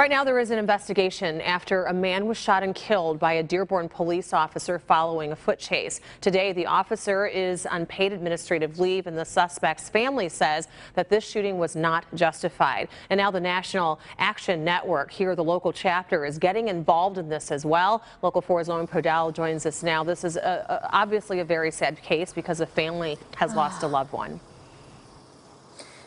Right now, there is an investigation after a man was shot and killed by a Dearborn police officer following a foot chase. Today, the officer is on paid administrative leave, and the suspect's family says that this shooting was not justified. And now the National Action Network, here the local chapter, is getting involved in this as well. Local 4's Lauren Podell joins us now. This is obviously a very sad case because the family has lost a loved one.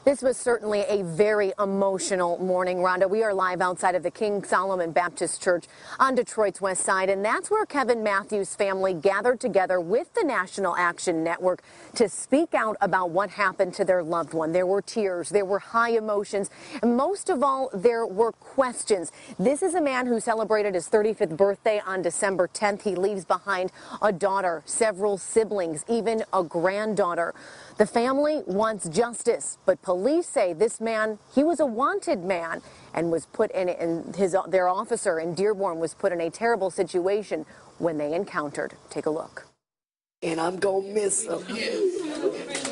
This was certainly a very emotional morning, Rhonda. We are live outside of the King Solomon Baptist Church on Detroit's west side, and that's where Kevin Matthews' family gathered together with the National Action Network to speak out about what happened to their loved one. There were tears, there were high emotions, and most of all, there were questions. This is a man who celebrated his 35th birthday on December 10th. He leaves behind a daughter, several siblings, even a granddaughter. The family wants justice, but police say this man, he was a wanted man and was put in their officer in Dearborn was put in a terrible situation when they encountered. Take a look. And I'm going to miss him.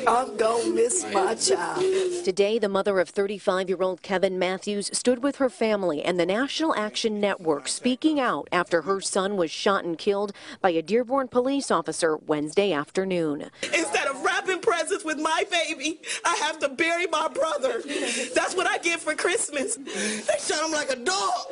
I'm going to miss my child. Today, the mother of 35-year-old Kevin Matthews stood with her family and the National Action Network speaking out after her son was shot and killed by a Dearborn police officer Wednesday afternoon. Instead of wrapping presents with my baby, I have to bury my brother. That's what I get for Christmas. They shot him like a dog.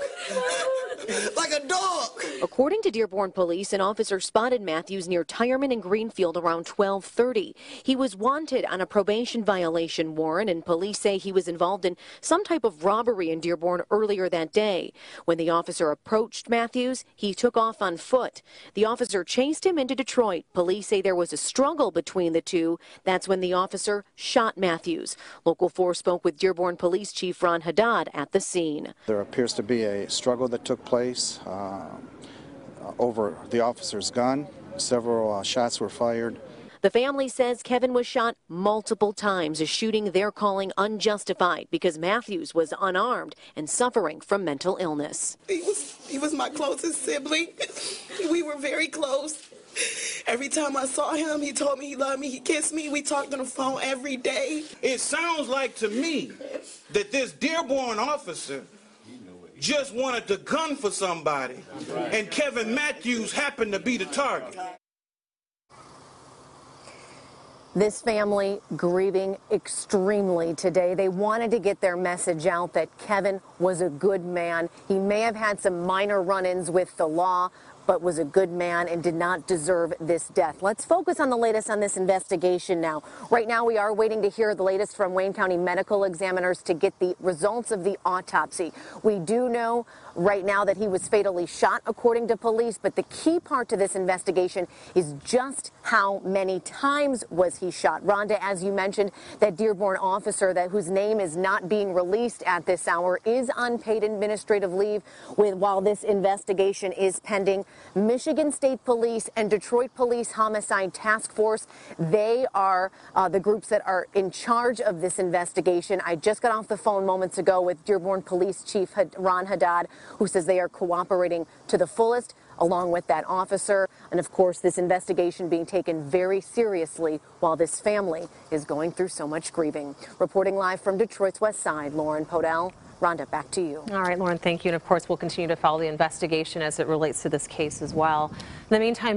Like a dog. According to Dearborn police, an officer spotted Matthews near Tireman and Greenfield around 12:30. He was wanted on a probation violation warrant, and police say he was involved in some type of robbery in Dearborn earlier that day. When the officer approached Matthews, he took off on foot. The officer chased him into Detroit. Police say there was a struggle between the two. That's when the officer shot Matthews. Local 4 spoke with Dearborn Police Chief Ron Haddad at the scene. There appears to be a struggle that took place over the officer's gun. Several shots were fired. The family says Kevin was shot multiple times, a shooting they're calling unjustified because Matthews was unarmed and suffering from mental illness. He was my closest sibling. We were very close. Every time I saw him, he told me he loved me. He kissed me. We talked on the phone every day. It sounds like to me that this Dearborn officer just wanted the gun for somebody, and Kevin Matthews happened to be the target. This family grieving extremely today. They wanted to get their message out that Kevin was a good man. He may have had some minor run-ins with the law, but was a good man and did not deserve this death. Let's focus on the latest on this investigation now. Right now, we are waiting to hear the latest from Wayne County medical examiners to get the results of the autopsy. We do know right now that he was fatally shot, according to police, but the key part to this investigation is just how many times was he shot. Rhonda, as you mentioned, that Dearborn officer whose name is not being released at this hour is on paid administrative leave while this investigation is pending. Michigan State Police and Detroit Police Homicide Task Force, they are the groups that are in charge of this investigation. I just got off the phone moments ago with Dearborn Police Chief Ron Haddad, who says they are cooperating to the fullest along with that officer. And of course, this investigation being taken very seriously while this family is going through so much grieving. Reporting live from Detroit's west side, Lauren Podell. Rhonda, back to you. All right, Lauren, thank you. And of course, we'll continue to follow the investigation as it relates to this case as well. In the meantime,